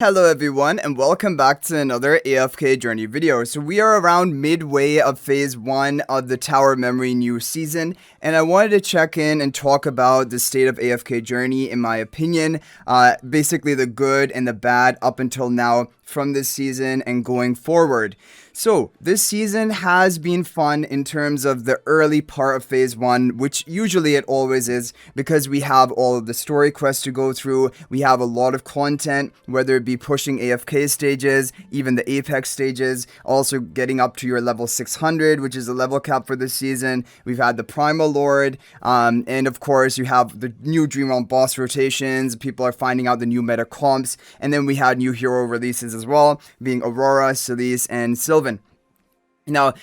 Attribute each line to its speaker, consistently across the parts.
Speaker 1: Hello everyone and welcome back to another AFK Journey video. So we are around midway of phase 1 of the Tower Memory new season, and I wanted to check in and talk about the State of AFK Journey in my opinion, basically the good and the bad up until now from this season and going forward. So this season has been fun in terms of the early part of phase 1, which usually it always is because we have all of the story quests to go through, we have a lot of content, whether it be pushing AFK stages, even the Apex stages, also getting up to your level 600, which is the level cap for this season. We've had the Primal Lord, and of course you have the new Dream Realm boss rotations, people are finding out the new meta comps, and then we had new hero releases as well, being Aurora, Celise, and Sylvan. Now,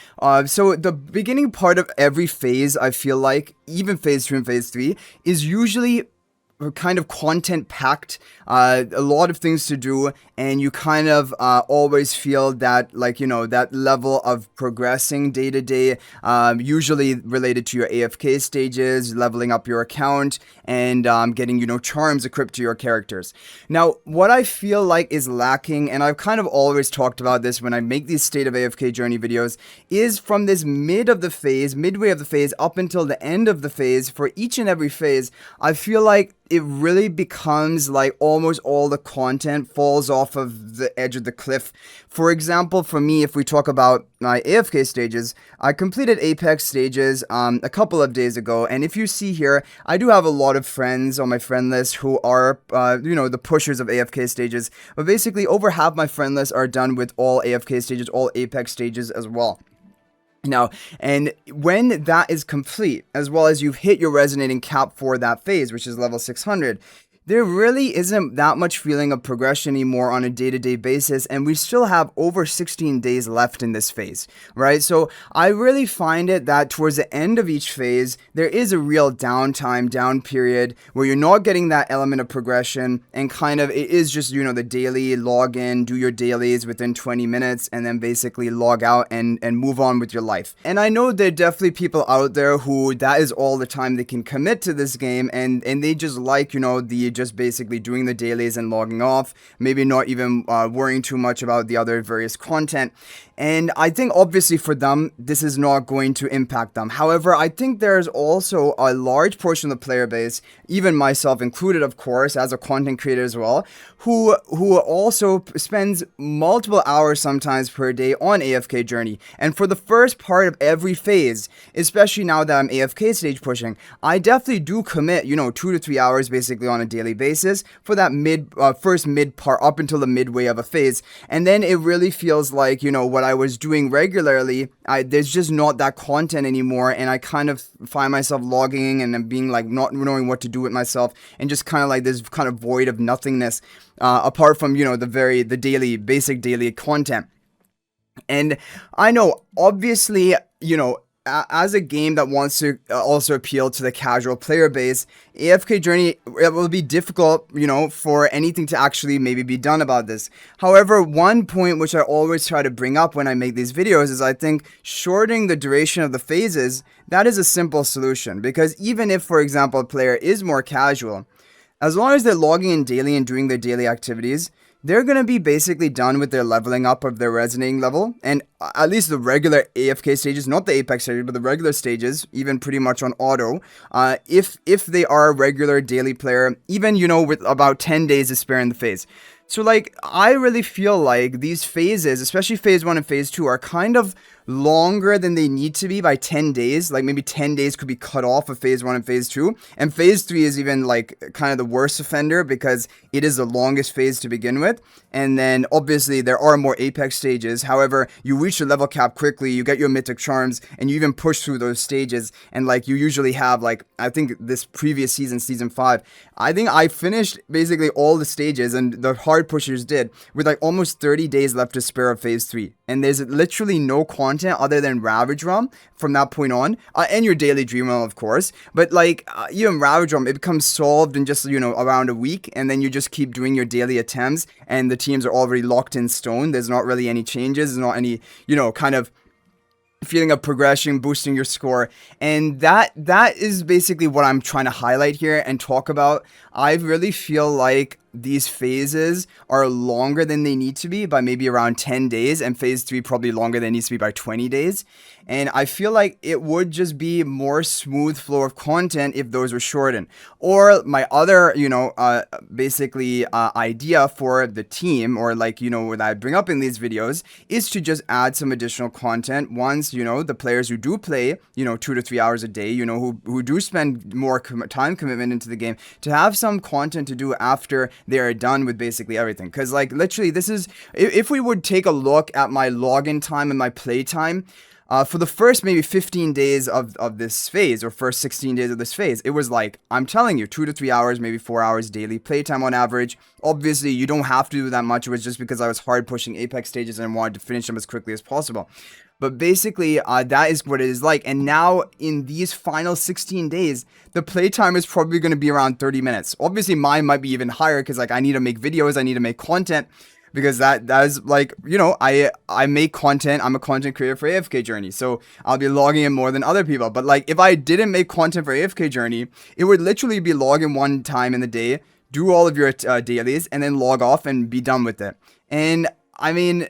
Speaker 1: so the beginning part of every phase, I feel like, even phase 2 and phase 3, is usually kind of content packed, a lot of things to do, and you kind of always feel that, like, you know, that level of progressing day to day, usually related to your AFK stages, leveling up your account, and getting, you know, charms equipped to your characters. Now, what I feel like is lacking, and I've kind of always talked about this when I make these State of AFK Journey videos, is from this midway of the phase, up until the end of the phase, for each and every phase, I feel like it really becomes like almost all the content falls off of the edge of the cliff. For example, for me, if we talk about my AFK stages, I completed Apex stages a couple of days ago, and if you see here, I do have a lot of friends on my friend list who are, you know, the pushers of AFK stages, but basically over half my friend list are done with all AFK stages, all Apex stages as well. Now, and when that is complete, as well as you've hit your resonating cap for that phase, which is level 600, there really isn't that much feeling of progression anymore on a day-to-day basis, and we still have over 16 days left in this phase, right? So I really find it that towards the end of each phase, there is a real down period, where you're not getting that element of progression, and kind of, it is just, you know, the daily log in, do your dailies within 20 minutes, and then basically log out and move on with your life. And I know there are definitely people out there who that is all the time they can commit to this game, and they just like, you know, the just basically doing the dailies and logging off, maybe not even worrying too much about the other various content. And I think obviously for them, this is not going to impact them. However, I think there's also a large portion of the player base, even myself included, of course, as a content creator as well, who also spends multiple hours sometimes per day on AFK Journey. And for the first part of every phase, especially now that I'm AFK stage pushing, I definitely do commit, you know, 2 to 3 hours basically on a daily basis for that first mid part up until the midway of a phase. And then it really feels like, you know, what I was doing regularly, there's just not that content anymore, and I kind of find myself logging and being like not knowing what to do with myself, and just kind of like this kind of void of nothingness, apart from, you know, the basic daily content. And I know, obviously, you know, as a game that wants to also appeal to the casual player base, AFK Journey, it will be difficult, you know, for anything to actually maybe be done about this. However, one point which I always try to bring up when I make these videos is I think shortening the duration of the phases, that is a simple solution. Because even if, for example, a player is more casual, as long as they're logging in daily and doing their daily activities, they're going to be basically done with their leveling up of their resonating level, and at least the regular AFK stages, not the Apex stages, but the regular stages, even pretty much on auto, if they are a regular daily player, even, you know, with about 10 days to spare in the phase. So, like, I really feel like these phases, especially phase 1 and phase 2, are kind of longer than they need to be by 10 days. Like, maybe 10 days could be cut off of phase 1 and phase 2. And phase 3 is even, like, kind of the worst offender because it is the longest phase to begin with. And then, obviously, there are more Apex stages. However, you reach your level cap quickly, you get your mythic charms, and you even push through those stages. And, like, you usually have, like, I think this previous season, season 5, I think I finished basically all the stages, and the hard pushers did, with, like, almost 30 days left to spare of phase 3. And there's literally no content other than Ravage Realm from that point on, and your daily Dream Realm, of course. But, like, even Ravage Realm, it becomes solved in just, you know, around a week, and then you just keep doing your daily attempts, and the teams are already locked in stone. There's not really any changes. There's not any, you know, kind of feeling of progression, boosting your score. And that is basically what I'm trying to highlight here and talk about. I really feel like these phases are longer than they need to be by maybe around 10 days, and phase 3 probably longer than it needs to be by 20 days. And I feel like it would just be more smooth flow of content if those were shortened. Or my other, idea for the team, or like, what I bring up in these videos, is to just add some additional content once, the players who do play, 2 to 3 hours a day, who do spend more time commitment into the game, to have some content to do after they are done with basically everything. Because like literally this is, if we would take a look at my login time and my play time, for the first maybe 15 days of this phase, or first 16 days of this phase, it was like, I'm telling you, 2 to 3 hours, maybe 4 hours daily playtime on average. Obviously, you don't have to do that much. It was just because I was hard pushing Apex stages and wanted to finish them as quickly as possible. But basically, that is what it is like. And now, in these final 16 days, the playtime is probably going to be around 30 minutes. Obviously, mine might be even higher because like I need to make videos, I need to make content. Because that is like, I make content. I'm a content creator for AFK Journey. So I'll be logging in more than other people. But like, if I didn't make content for AFK Journey, it would literally be log in one time in the day, do all of your dailies, and then log off and be done with it. And I mean,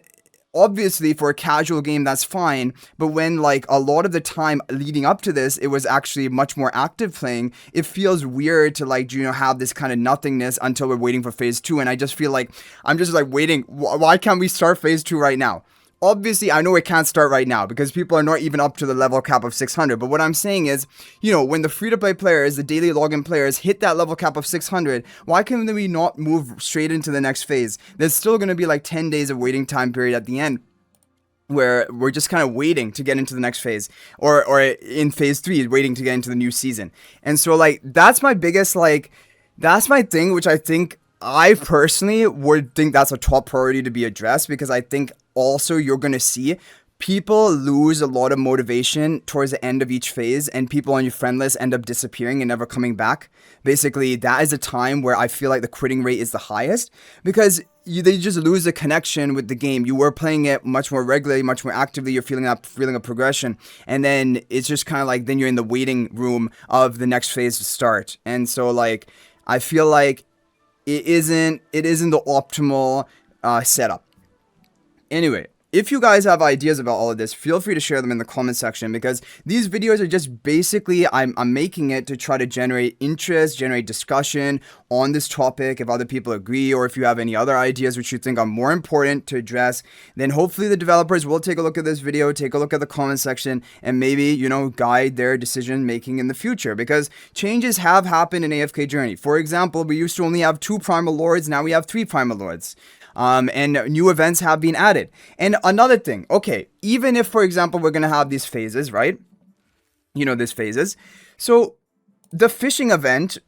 Speaker 1: obviously for a casual game, that's fine. But when like a lot of the time leading up to this, it was actually much more active playing, it feels weird to like, have this kind of nothingness until we're waiting for phase 2. And I just feel like I'm just like waiting. Why can't we start phase 2 right now? Obviously, I know it can't start right now because people are not even up to the level cap of 600. But what I'm saying is, when the free-to-play players, the daily login players, hit that level cap of 600, why can we not move straight into the next phase? There's still going to be like 10 days of waiting time period at the end, where we're just kind of waiting to get into the next phase, or in phase 3, waiting to get into the new season. And so, like, that's my biggest, that's my thing, which I think I personally would think that's a top priority to be addressed, because I think also you're going to see people lose a lot of motivation towards the end of each phase, and people on your friend list end up disappearing and never coming back. Basically, that is a time where I feel like the quitting rate is the highest, because they just lose the connection with the game. You were playing it much more regularly, much more actively. You're feeling a progression, and then it's just kind of like then you're in the waiting room of the next phase to start. And so, like, I feel like it isn't the optimal setup. Anyway, if you guys have ideas about all of this, feel free to share them in the comment section, because these videos are just basically, I'm making it to try to generate interest, generate discussion on this topic. If other people agree, or if you have any other ideas which you think are more important to address, then hopefully the developers will take a look at this video, take a look at the comment section, and maybe, guide their decision making in the future, because changes have happened in AFK Journey. For example, we used to only have 2 Primal Lords, now we have 3 Primal Lords. And new events have been added. And another thing, okay, even if, for example, we're going to have these phases, right? These phases. So the fishing event,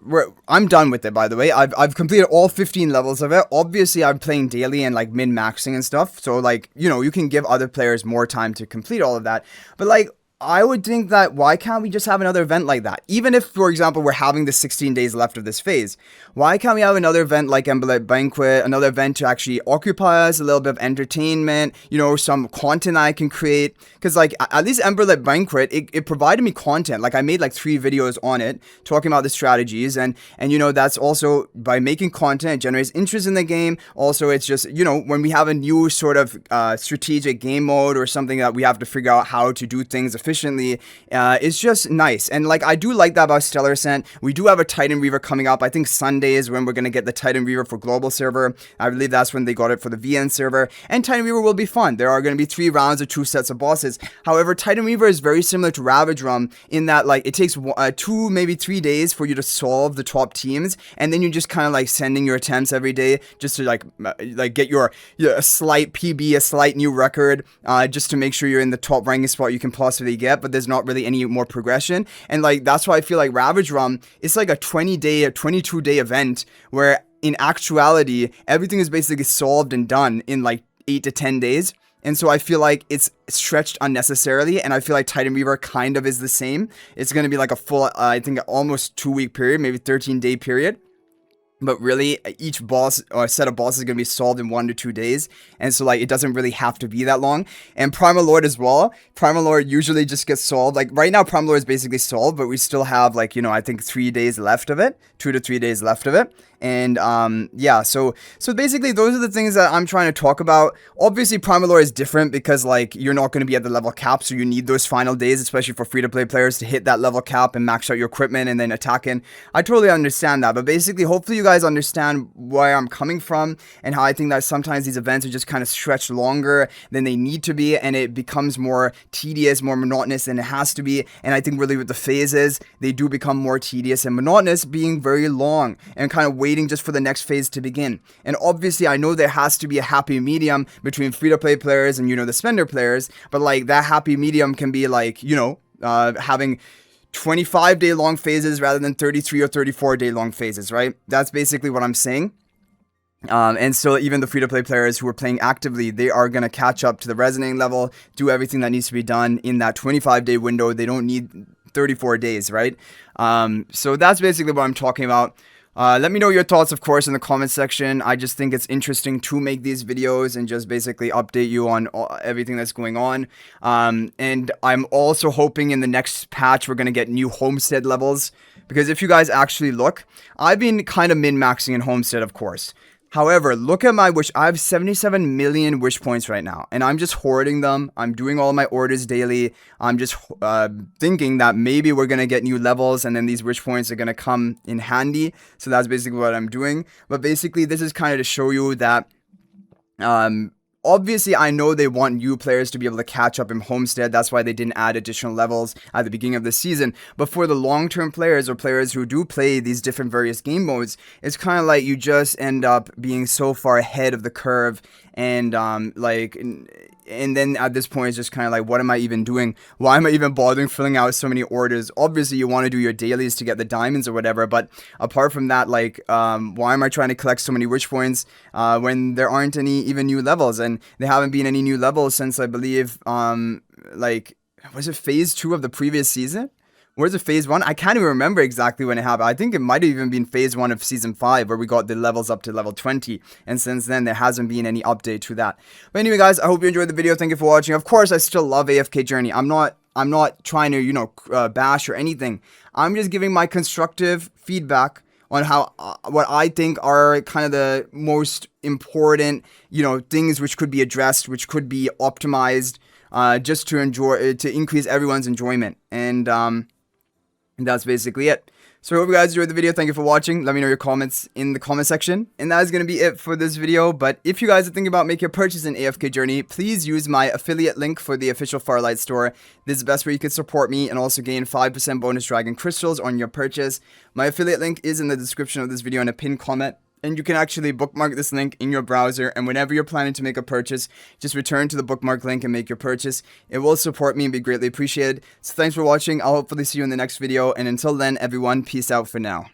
Speaker 1: I'm done with it, by the way. I've completed all 15 levels of it. Obviously, I'm playing daily and like min-maxing and stuff. So like, you can give other players more time to complete all of that. But like, I would think that why can't we just have another event like that? Even if, for example, we're having the 16 days left of this phase, why can't we have another event like Emberlight Banquet, another event to actually occupy us, a little bit of entertainment, some content I can create? Because like, at least Emberlight Banquet, it provided me content. Like I made like 3 videos on it talking about the strategies, and that's also, by making content, it generates interest in the game. Also, it's just, when we have a new sort of strategic game mode or something that we have to figure out how to do things efficiently, it's just nice. And like, I do like that about Stellar Ascent. We do have a Titan Reaver coming up. I think Sunday is when we're going to get the Titan Reaver for global server. I believe that's when they got it for the VN server. And Titan Reaver will be fun. There are going to be 3 rounds of 2 sets of bosses. However, Titan Reaver is very similar to Ravage Rum in that like it takes 2, maybe 3 days for you to solve the top teams, and then you're just kind of like sending your attempts every day just to like get your a slight PB, a slight new record, just to make sure you're in the top ranking spot you can possibly get. But there's not really any more progression, and like that's why I feel like Ravage Rum, it's like a 20-day or 22-day event where in actuality everything is basically solved and done in like 8 to 10 days. And so I feel like it's stretched unnecessarily, and I feel like Titan Reaver kind of is the same. It's going to be like a full, I think almost 2-week period, maybe 13-day period. But really, each boss or set of bosses is going to be solved in 1 to 2 days. And so, like, it doesn't really have to be that long. And Primal Lord as well. Primal Lord usually just gets solved. Like, right now, Primal Lord is basically solved, but we still have, like, I think 3 days left of it. 2 to 3 days left of it. And yeah, so basically those are the things that I'm trying to talk about. Obviously, Primal Lore is different because like you're not going to be at the level cap, so you need those final days, especially for free-to-play players, to hit that level cap and max out your equipment and then attack in. I totally understand that, but basically, hopefully you guys understand where I'm coming from and how I think that sometimes these events are just kind of stretched longer than they need to be, and it becomes more tedious, more monotonous than it has to be. And I think really with the phases, they do become more tedious and monotonous, being very long and kind of waiting just for the next phase to begin. And obviously, I know there has to be a happy medium between free-to-play players and, the spender players, but like that happy medium can be like, having 25-day long phases rather than 33 or 34-day long phases, right? That's basically what I'm saying. And so even the free-to-play players who are playing actively, they are going to catch up to the resonating level, do everything that needs to be done in that 25-day window. They don't need 34 days, right? So that's basically what I'm talking about. Let me know your thoughts, of course, in the comment section. I just think it's interesting to make these videos and just basically update you on everything that's going on. And I'm also hoping in the next patch we're going to get new Homestead levels. Because if you guys actually look, I've been kind of min-maxing in Homestead, of course. However, look at my wish. I have 77 million wish points right now, and I'm just hoarding them. I'm doing all my orders daily. I'm just thinking that maybe we're going to get new levels, and then these wish points are going to come in handy. So that's basically what I'm doing. But basically, this is kind of to show you that obviously, I know they want new players to be able to catch up in Homestead. That's why they didn't add additional levels at the beginning of the season. But for the long-term players or players who do play these different various game modes, it's kind of like you just end up being so far ahead of the curve. And and then at this point, it's just kind of like, what am I even doing? Why am I even bothering filling out so many orders? Obviously, you want to do your dailies to get the diamonds or whatever. But apart from that, like, why am I trying to collect so many wish points when there aren't any even new levels? And there haven't been any new levels since, I believe, was it phase 2 of the previous season? Where's it phase 1? I can't even remember exactly when it happened. I think it might have even been phase 1 of season 5 where we got the levels up to level 20. And since then, there hasn't been any update to that. But anyway, guys, I hope you enjoyed the video. Thank you for watching. Of course, I still love AFK Journey. I'm not trying to, bash or anything. I'm just giving my constructive feedback on how what I think are kind of the most important, things which could be addressed, which could be optimized, just to increase everyone's enjoyment. And that's basically it. So I hope you guys enjoyed the video. Thank you for watching. Let me know your comments in the comment section. And that is going to be it for this video. But if you guys are thinking about making a purchase in AFK Journey, please use my affiliate link for the official Farlight store. This is the best way you can support me and also gain 5% bonus dragon crystals on your purchase. My affiliate link is in the description of this video in a pinned comment. And you can actually bookmark this link in your browser, and whenever you're planning to make a purchase, just return to the bookmark link and make your purchase. It will support me and be greatly appreciated. So thanks for watching. I'll hopefully see you in the next video, and until then, everyone, peace out for now.